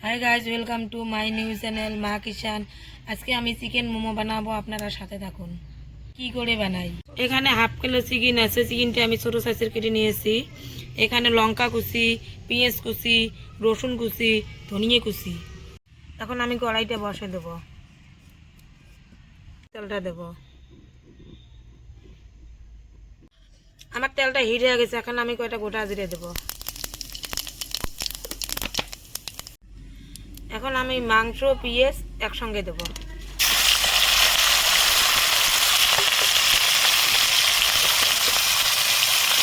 Hi guys, welcome to my new channel মা কিষান। আজকে আমি চিকেন মোমো বানাবো, আপনারা সাথে থাকুন। কি করে বানাই? এখানে হাফ কিলো চিকেন আছে। চিকেনটা আমি ছোটো সাইজের কেটে নিয়েছি। এখানে লঙ্কা কুচি, পেঁয়াজ কুচি, রসুন কুচি, ধনিয়া কুচি। এখন আমি কড়াইটা বসে দেব, তেলটা দেব। আমার তেলটা হিট হয়ে গেছে, এখন আমি কয়টা গোটা জিরে দেবো। এখন আমি মাংস পেঁয়াজ একসঙ্গে দেবো।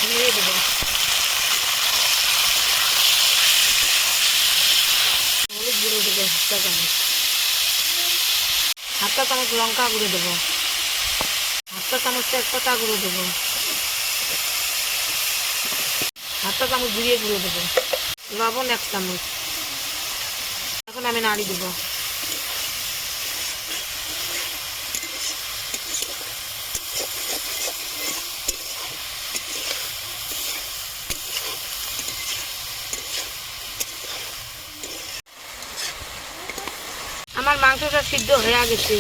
নেড়ে দেবো। হলুদ গুঁড়ো দেবো হাফটা চামচ লঙ্কা গুঁড়ো দেবো, হাফটা চামচ তেজপাতা গুঁড়ো দেবো, হাফটা চামচ জিরে গুঁড়ো দেবো, লবণ 1 চামচ। এখন আমি নাড়ি দেবো। আমার মাংসটা সিদ্ধ হয়ে গেছে,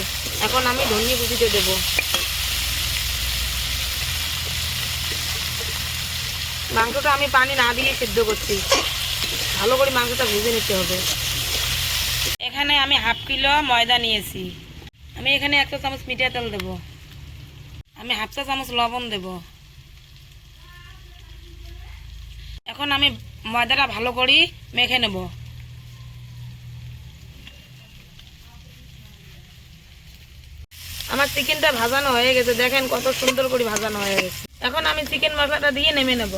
এখন আমি ধনিয়া কুচিতে দেবো। মাংসটা আমি পানি না দিয়ে সিদ্ধ করছি, ভালো করে মাংসটা ভেজে নিতে হবে। এখানে আমি হাফ কিলো ময়দা নিয়েছি। আমি এখানে 1 চামচ মিঠা তেল দেবো। আমি হাফ চা চামচ লবণ দেব। এখন আমি ময়দাটা ভালো করে মেখে নেব। আমার চিকেনটা ভাজানো হয়ে গেছে, দেখেন কত সুন্দর করে ভাজানো হয়ে গেছে। এখন আমি চিকেন মশলাটা দিয়ে নেমে নেব।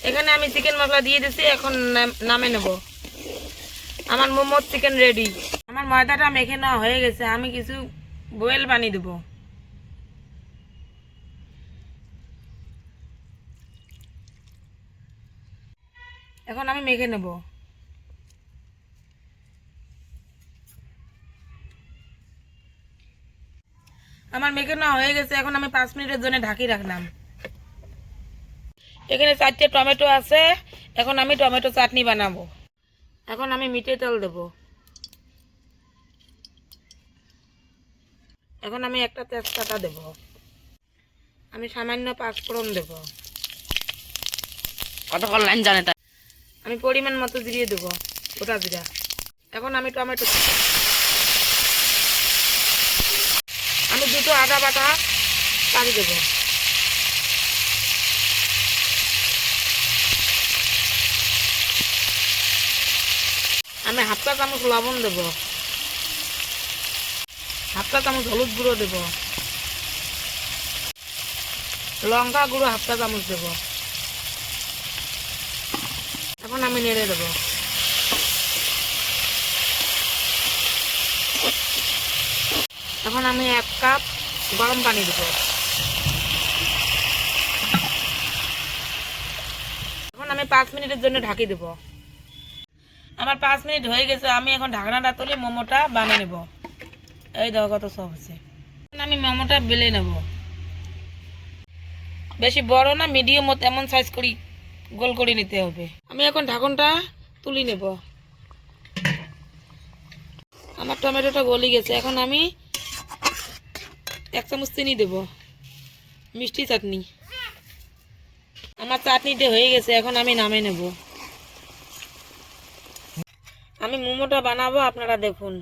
এখানে আমি চিকেন মশলা দিয়ে দিচ্ছি, এখন নামে নেব। আমার মোমোর চিকেন রেডি। আমার ময়দাটা মেখে নেওয়া হয়ে গেছে, আমি কিছু বয়েল বানিয়ে দেবো। এখন আমি মেখে নেব। আমার মেখে নেওয়া হয়ে গেছে, এখন আমি 5 মিনিটের জন্য ঢাকি রাখলাম। এখানে 4টে টমেটো আছে, এখন আমি টমেটো চাটনি বানাবো। এখন আমি মিঠে তেল দেব। এখন আমি একটা তেজপাতা দেব। আমি সামান্য 5 ফোড়ন দেব। কতক্ষণ লাইন জানে তাই। আমি পরিমাণ মতো জিরিয়ে দেব, গোটা জিরা। এখন আমি টমেটো, আমি 2টো আদা বাটা কাটি দেব। আমি হাফটা চামচ লবণ দেব, হাফটা চামচ হলুদ গুঁড়ো দেব, লঙ্কা গুঁড়ো হাফটা চামচ দেব। এখন আমি নেড়ে দেব। এখন আমি 1 কাপ গরম পানি দেব। এখন আমি 5 মিনিটের জন্য ঢাকি দেব। আমার 5 মিনিট হয়ে গেছে, আমি এখন ঢাকনাটা তুলে মোমোটা বানিয়ে নেব। এই দেখো কত সব আছে। আমি মোমোটা বেলে নেব। বেশি বড় না, মিডিয়াম মতো এমন সাইজ করি গোল করে নিতে হবে। আমি এখন ঢাকনটা তুলে নেব। আমার টমেটোটা গলে গেছে, এখন আমি 1 চামচ চিনি দেব, মিষ্টি চাটনি। আমার চাটনিটা হয়ে গেছে, এখন আমি নামিয়ে নেব। আমি মোমোটা বানাবো, আপনারা দেখুন।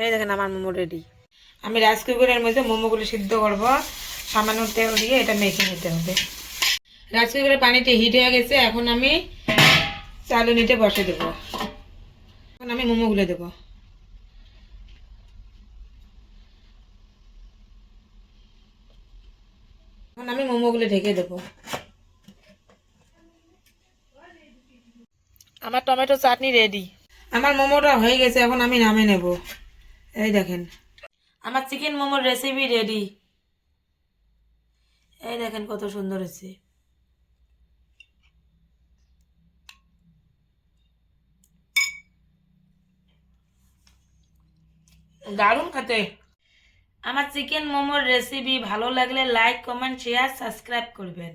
এই দেখেন আমার মোমো রেডি। আমি রাইস কুকারের মধ্যে মোমোগুলো সিদ্ধ করব। সামান্য তেল দিয়ে এটা মেখে নিতে হবে। রাইস কুকারের পানিতে হিট হয়ে গেছে, এখন আমি চালুনিতে বসে দেব। এখন আমি মোমোগুলো দেব। এখন আমি মোমোগুলো ঢেকে দেব। আমার টমেটো চাটনি রেডি। আমার মোমোটা হয়ে গেছে, এখন আমি নামিয়ে নেব। এই দেখেন আমার চিকেন মোমোর রেসিপি রেডি। এই দেখেন কত সুন্দর হয়েছে। দারুণ খেতে। আমার চিকেন মোমোর রেসিপি ভালো লাগলে লাইক কমেন্ট শেয়ার সাবস্ক্রাইব করবেন।